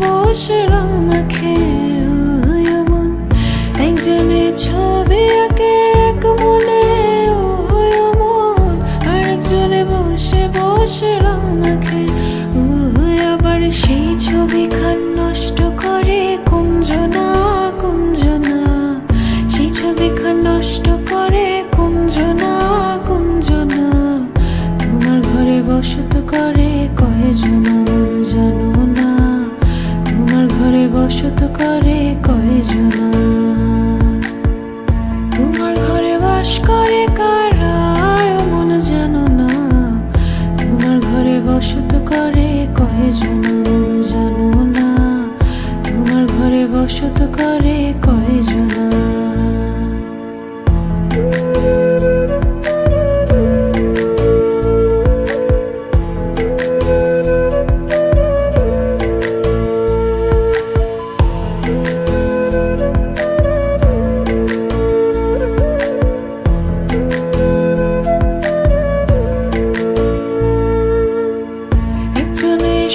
বসে রং মাখে মন, একজনে ছবি আঁকে এক মনে মন, আরেকজনে বসে বসে রং মাখে। আবার সেই ছবি খান নষ্ট করে কুঞ্জনা কুঞ্জনা, সেই ছবি খান নষ্ট করে কুঞ্জনা কুঞ্জনা। তোমার ঘরে বসত করে কয়জনা মন জানো না, তোমার ঘরে বসত করে কয়জনা। তোমার ঘরে বাস করে কারা মন জানো না, তোমার ঘরে বসত করে কয়জনা মন জানো না, তোমার ঘরে বসত করে কয়জনা।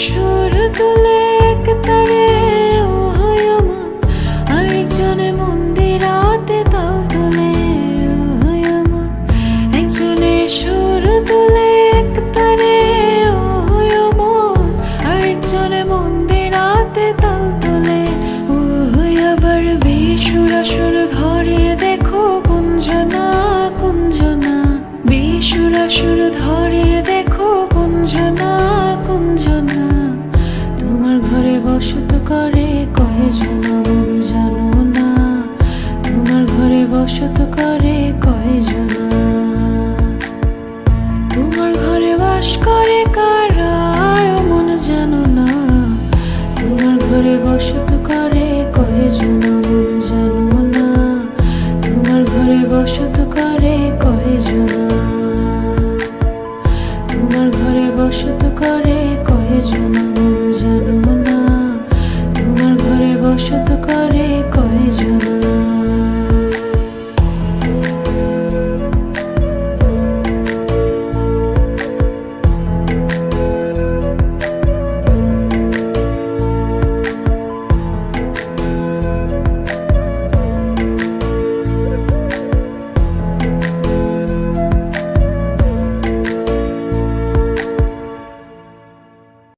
সুর তুলে এক তারে মন, আরেকজনে মন্দিরাতে তাল তুলে মন, একজনে সুর তুলে এক তারে মন, আরেকজনে মন্দিরাতে তাল তুলে। আবার বেসুরাসুর ধরে দেখো কুঞ্জনা কুঞ্জনা, বেসুরাসুর ধরে